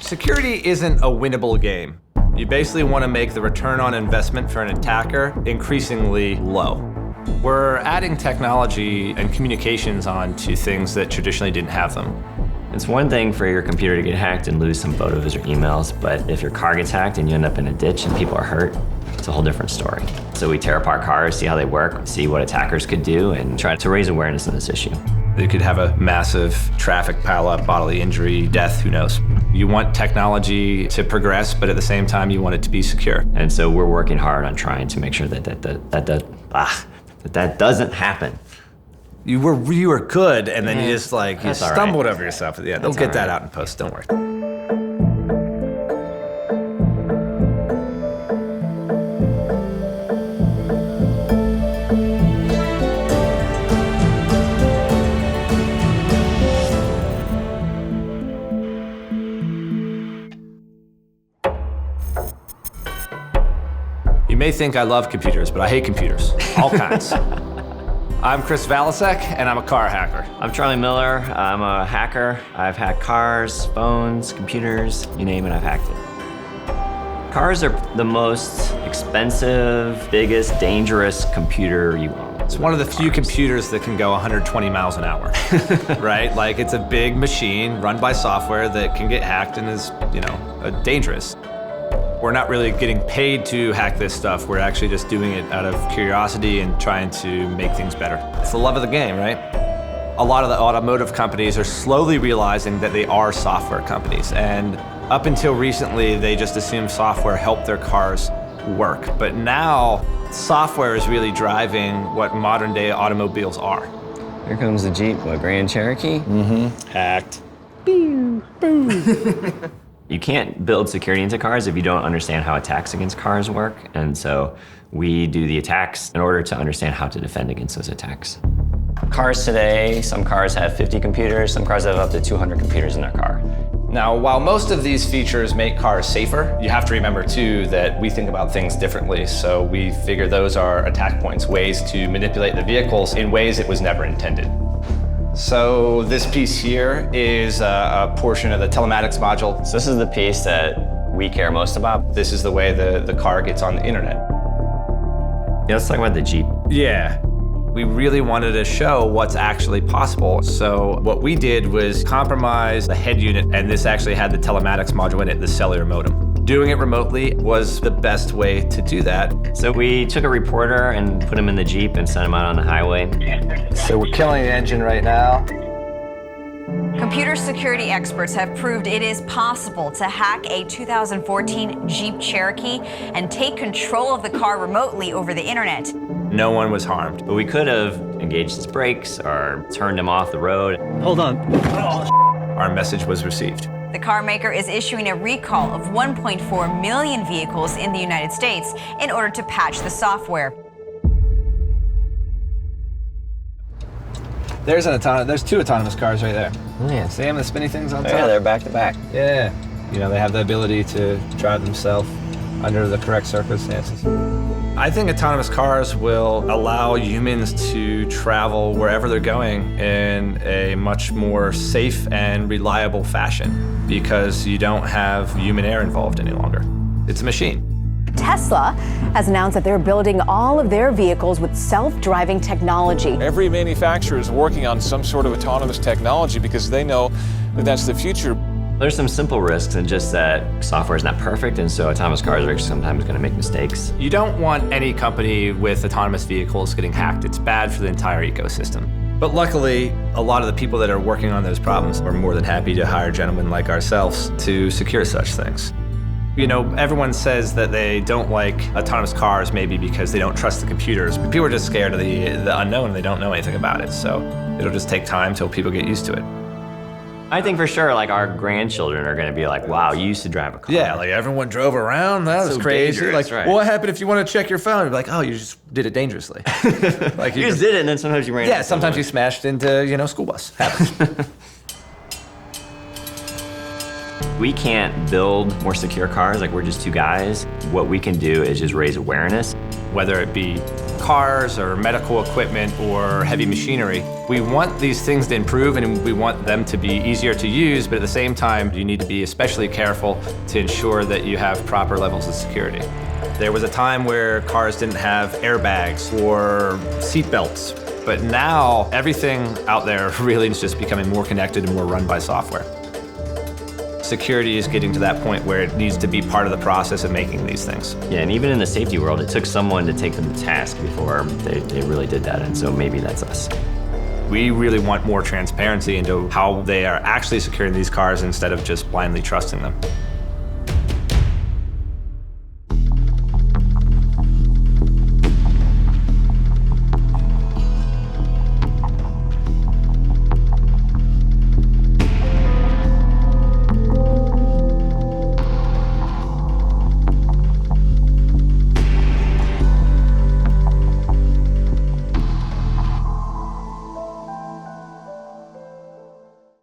Security isn't a winnable game. You basically want to make the return on investment for an attacker increasingly low. We're adding technology and communications onto things that traditionally didn't have them. It's one thing for your computer to get hacked and lose some photos or emails, but if your car gets hacked and you end up in a ditch and people are hurt, it's a whole different story. So we tear apart cars, see how they work, see what attackers could do, and try to raise awareness of this issue. You could have a massive traffic pileup, bodily injury, death, who knows. You want technology to progress, but at the same time, you want it to be secure. And so we're working hard on trying to make sure that that doesn't happen. You were good, and then you just you stumbled over yourself at the end. They'll get that out in post, don't worry. You may think I love computers, but I hate computers, all kinds. I'm Chris Valasek, and I'm a car hacker. I'm Charlie Miller. I'm a hacker. I've hacked cars, phones, computers, you name it, I've hacked it. Cars are the most expensive, biggest, dangerous computer you own. It's one of the few computers that can go 120 miles an hour, right? Like, it's a big machine run by software that can get hacked and is, dangerous. We're not really getting paid to hack this stuff. We're actually just doing it out of curiosity and trying to make things better. It's the love of the game, right? A lot of the automotive companies are slowly realizing that they are software companies. And up until recently, they just assumed software helped their cars work. But now, software is really driving what modern day automobiles are. Here comes the Jeep, Grand Cherokee? Mm-hmm. Hacked. Boom, boom. You can't build security into cars if you don't understand how attacks against cars work. And so we do the attacks in order to understand how to defend against those attacks. Cars today, some cars have 50 computers, some cars have up to 200 computers in their car. Now, while most of these features make cars safer, you have to remember too that we think about things differently. So we figure those are attack points, ways to manipulate the vehicles in ways it was never intended. So this piece here is a portion of the telematics module. So this is the piece that we care most about. This is the way the car gets on the internet. Yeah, let's talk about the Jeep. Yeah. We really wanted to show what's actually possible. So what we did was compromise the head unit, and this actually had the telematics module in it, the cellular modem. Doing it remotely was the best way to do that. So we took a reporter and put him in the Jeep and sent him out on the highway. So we're killing the engine right now. Computer security experts have proved it is possible to hack a 2014 Jeep Cherokee and take control of the car remotely over the internet. No one was harmed. But we could have engaged his brakes or turned him off the road. Hold on. Our message was received. The car maker is issuing a recall of 1.4 million vehicles in the United States in order to patch the software. There's two autonomous cars right there. Oh, yeah. See them, the spinny things on top? Yeah, they're back to back. Yeah. They have the ability to drive themselves under the correct circumstances. I think autonomous cars will allow humans to travel wherever they're going in a much more safe and reliable fashion because you don't have human error involved any longer. It's a machine. Tesla has announced that they're building all of their vehicles with self-driving technology. Every manufacturer is working on some sort of autonomous technology because they know that that's the future. There's some simple risks in just that software is not perfect, and so autonomous cars are sometimes going to make mistakes. You don't want any company with autonomous vehicles getting hacked. It's bad for the entire ecosystem. But luckily, a lot of the people that are working on those problems are more than happy to hire gentlemen like ourselves to secure such things. Everyone says that they don't like autonomous cars maybe because they don't trust the computers, but people are just scared of the unknown and they don't know anything about it. So it'll just take time till people get used to it. I think for sure, our grandchildren are going to be like, wow, you used to drive a car. Yeah, everyone drove around. That was So crazy. dangerous, right. Well, what happened if you want to check your phone? You'd be like, oh, you just did it dangerously. You just did it, and then sometimes you ran Yeah, into sometimes someone. you smashed into, school bus. Happens. We can't build more secure cars. We're just two guys. What we can do is just raise awareness. Whether it be cars or medical equipment or heavy machinery. We want these things to improve and we want them to be easier to use, but at the same time, you need to be especially careful to ensure that you have proper levels of security. There was a time where cars didn't have airbags or seat belts, but now everything out there really is just becoming more connected and more run by software. Security is getting to that point where it needs to be part of the process of making these things. Yeah, and even in the safety world, it took someone to take them to task before they really did that, and so maybe that's us. We really want more transparency into how they are actually securing these cars instead of just blindly trusting them.